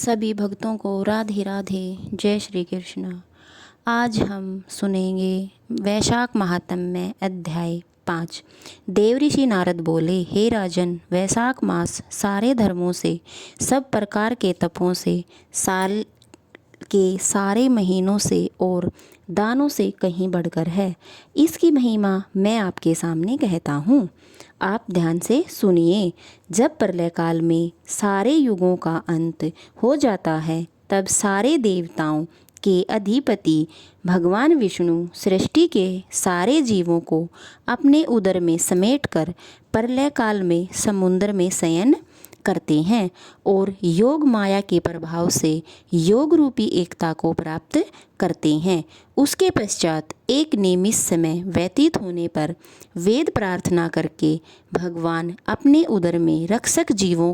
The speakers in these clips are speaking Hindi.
सभी भक्तों को राधे राधे। जय श्री कृष्ण। आज हम सुनेंगे वैशाख महात्म्य अध्याय 5। देवऋषि नारद बोले, हे राजन, वैशाख मास सारे धर्मों से, सब प्रकार के तपों से, साल के सारे महीनों से और दानों से कहीं बढ़कर है। इसकी महिमा मैं आपके सामने कहता हूँ, आप ध्यान से सुनिए। जब प्रलय काल में सारे युगों का अंत हो जाता है, तब सारे देवताओं के अधिपति भगवान विष्णु सृष्टि के सारे जीवों को अपने उदर में समेटकर प्रलय काल में समुद्र में शयन करते हैं और योग माया के प्रभाव से योग रूपी एकता को प्राप्त करते हैं। उसके पश्चात एक नियमित समय व्यतीत होने पर वेद प्रार्थना करके भगवान अपने उदर में रक्षक जीवों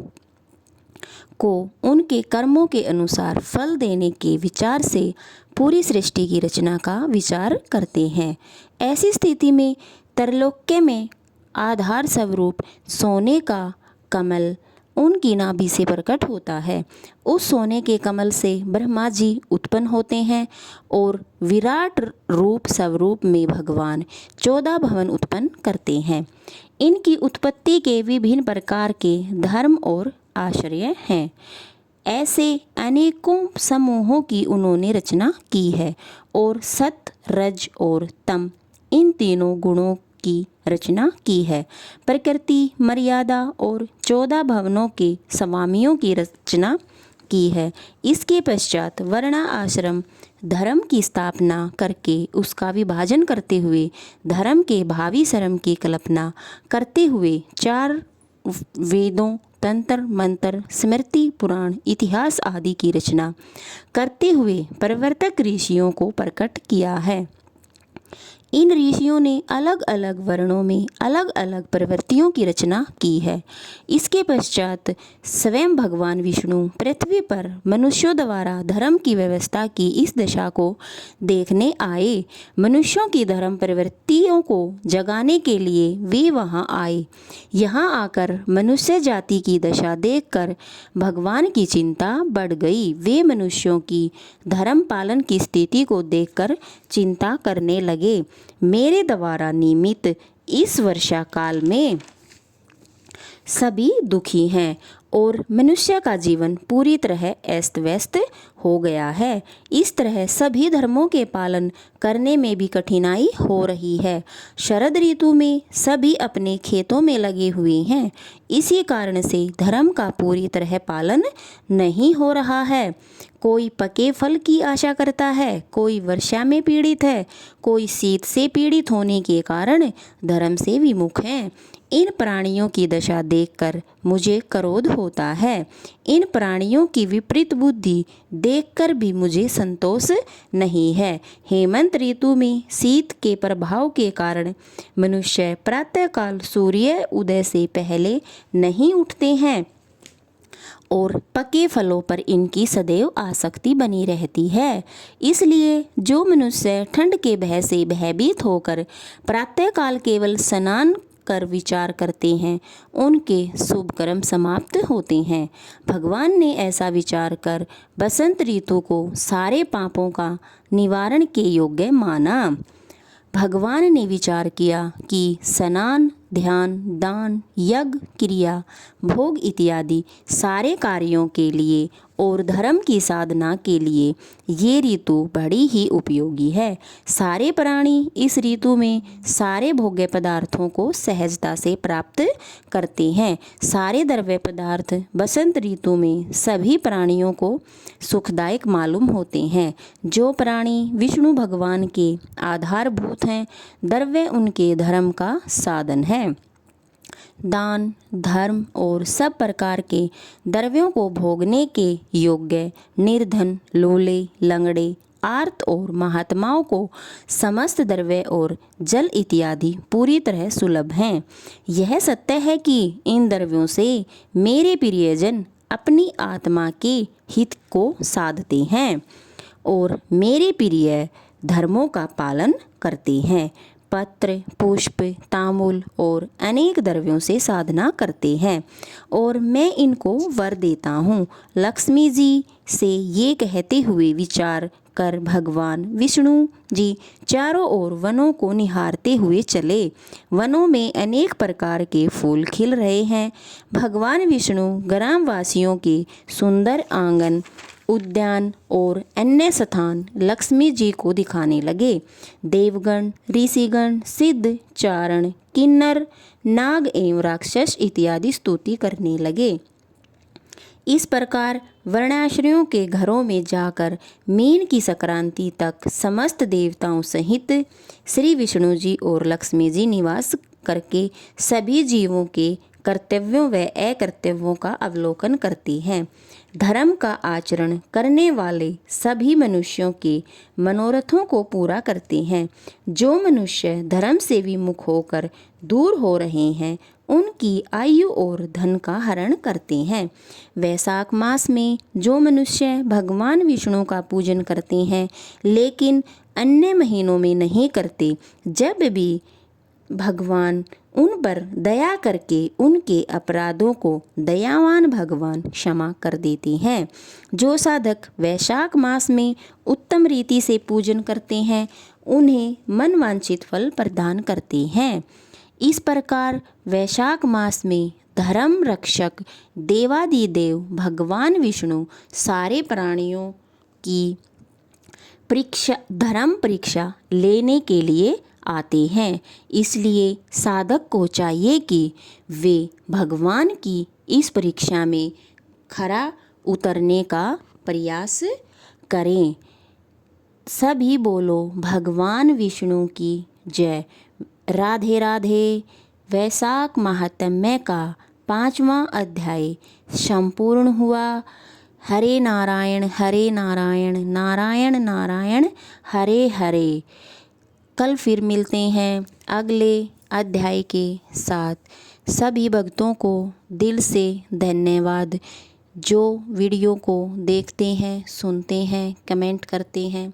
को उनके कर्मों के अनुसार फल देने के विचार से पूरी सृष्टि की रचना का विचार करते हैं। ऐसी स्थिति में त्रैलोक्य में आधार स्वरूप सोने का कमल उनकी नाभि से प्रकट होता है। उस सोने के कमल से ब्रह्मा जी उत्पन्न होते हैं और विराट रूप स्वरूप में भगवान 14 भवन उत्पन्न करते हैं। इनकी उत्पत्ति के विभिन्न प्रकार के धर्म और आश्रय हैं। ऐसे अनेकों समूहों की उन्होंने रचना की है और सत, रज और तम इन तीनों गुणों की रचना की है। प्रकृति, मर्यादा और 14 भवनों के स्वामियों की रचना की है। इसके पश्चात वर्ण आश्रम धर्म की स्थापना करके उसका विभाजन करते हुए धर्म के भावी श्रम की कल्पना करते हुए 4 वेदों, तंत्र, मंत्र, स्मृति, पुराण, इतिहास आदि की रचना करते हुए प्रवर्तक ऋषियों को प्रकट किया है। इन ऋषियों ने अलग अलग वर्णों में अलग अलग प्रवृत्तियों की रचना की है। इसके पश्चात स्वयं भगवान विष्णु पृथ्वी पर मनुष्यों द्वारा धर्म की व्यवस्था की इस दशा को देखने आए। मनुष्यों की धर्म प्रवृत्तियों को जगाने के लिए वे वहां आए। यहाँ आकर मनुष्य जाति की दशा देखकर भगवान की चिंता बढ़ गई। वे मनुष्यों की धर्म पालन की स्थिति को देखकर चिंता करने लगे। मेरे द्वारा निमित्त इस वर्षा काल में सभी दुखी हैं और मनुष्य का जीवन पूरी तरह अस्त व्यस्त हो गया है। इस तरह सभी धर्मों के पालन करने में भी कठिनाई हो रही है। शरद ऋतु में सभी अपने खेतों में लगे हुए हैं। इसी कारण से धर्म का पूरी तरह पालन नहीं हो रहा है। कोई पके फल की आशा करता है, कोई वर्षा में पीड़ित है, कोई शीत से पीड़ित होने के कारण धर्म से विमुख है। इन प्राणियों की दशा देखकर मुझे क्रोध होता है। इन प्राणियों की विपरीत बुद्धि देखकर भी मुझे संतोष नहीं है। हेमंत ऋतु में शीत के प्रभाव के कारण मनुष्य प्रातःकाल सूर्य उदय से पहले नहीं उठते हैं और पके फलों पर इनकी सदैव आसक्ति बनी रहती है। इसलिए जो मनुष्य ठंड के भय से भयभीत होकर प्रातःकाल केवल स्नान कर विचार करते हैं, उनके शुभ कर्म समाप्त होते हैं। भगवान ने ऐसा विचार कर बसंत ऋतु को सारे पापों का निवारण के योग्य माना। भगवान ने विचार किया कि स्नान, ध्यान, दान, यज्ञ, क्रिया, भोग इत्यादि सारे कार्यों के लिए और धर्म की साधना के लिए ये ऋतु बड़ी ही उपयोगी है। सारे प्राणी इस ऋतु में सारे भोग्य पदार्थों को सहजता से प्राप्त करते हैं। सारे द्रव्य पदार्थ बसंत ऋतु में सभी प्राणियों को सुखदायक मालूम होते हैं। जो प्राणी विष्णु भगवान के आधारभूत हैं, द्रव्य उनके धर्म का साधन है। दान, धर्म और सब प्रकार के द्रव्यों को भोगने के योग्य निर्धन, लोले, लंगड़े, आर्त और महात्माओं को समस्त द्रव्य और जल इत्यादि पूरी तरह सुलभ हैं। यह सत्य है कि इन द्रव्यों से मेरे प्रियजन अपनी आत्मा के हित को साधते हैं और मेरे प्रिय धर्मों का पालन करते हैं। पत्र, पुष्प, तांबूल और अनेक द्रव्यों से साधना करते हैं और मैं इनको वर देता हूँ। लक्ष्मी जी से ये कहते हुए विचार कर भगवान विष्णु जी चारों ओर वनों को निहारते हुए चले। वनों में अनेक प्रकार के फूल खिल रहे हैं। भगवान विष्णु ग्रामवासियों के सुंदर आंगन, उद्यान और अन्य स्थान लक्ष्मी जी को दिखाने लगे। देवगण, ऋषिगण, सिद्ध, चारण, किन्नर, नाग एवं राक्षस इत्यादि स्तुति करने लगे। इस प्रकार वर्णाश्रमियों के घरों में जाकर मीन की संक्रांति तक समस्त देवताओं सहित श्री विष्णु जी और लक्ष्मी जी निवास करके सभी जीवों के कर्तव्यों व अकर्तव्यों का अवलोकन करती हैं। धर्म का आचरण करने वाले सभी मनुष्यों के मनोरथों को पूरा करते हैं। जो मनुष्य धर्म से विमुख होकर दूर हो रहे हैं, उनकी आयु और धन का हरण करते हैं। वैशाख मास में जो मनुष्य भगवान विष्णु का पूजन करते हैं लेकिन अन्य महीनों में नहीं करते, जब भी भगवान उन पर दया करके उनके अपराधों को दयावान भगवान क्षमा कर देते हैं। जो साधक वैशाख मास में उत्तम रीति से पूजन करते हैं, उन्हें मनवांछित फल प्रदान करते हैं। इस प्रकार वैशाख मास में धर्म रक्षक देवादिदेव भगवान विष्णु सारे प्राणियों की धर्म परीक्षा लेने के लिए आते हैं। इसलिए साधक को चाहिए कि वे भगवान की इस परीक्षा में खरा उतरने का प्रयास करें। सभी बोलो भगवान विष्णु की जय। राधे राधे। वैशाख महात्म्य का 5वां अध्याय संपूर्ण हुआ। हरे नारायण नारायण नारायण हरे हरे। कल फिर मिलते हैं अगले अध्याय के साथ। सभी भक्तों को दिल से धन्यवाद, जो वीडियो को देखते हैं, सुनते हैं, कमेंट करते हैं।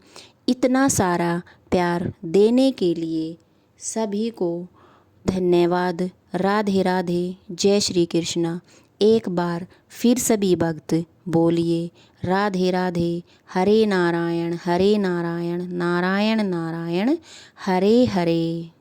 इतना सारा प्यार देने के लिए सभी को धन्यवाद। राधे राधे। जय श्री कृष्णा। एक बार फिर सभी भक्त बोलिए राधे राधे। हरे नारायण नारायण नारायण हरे हरे।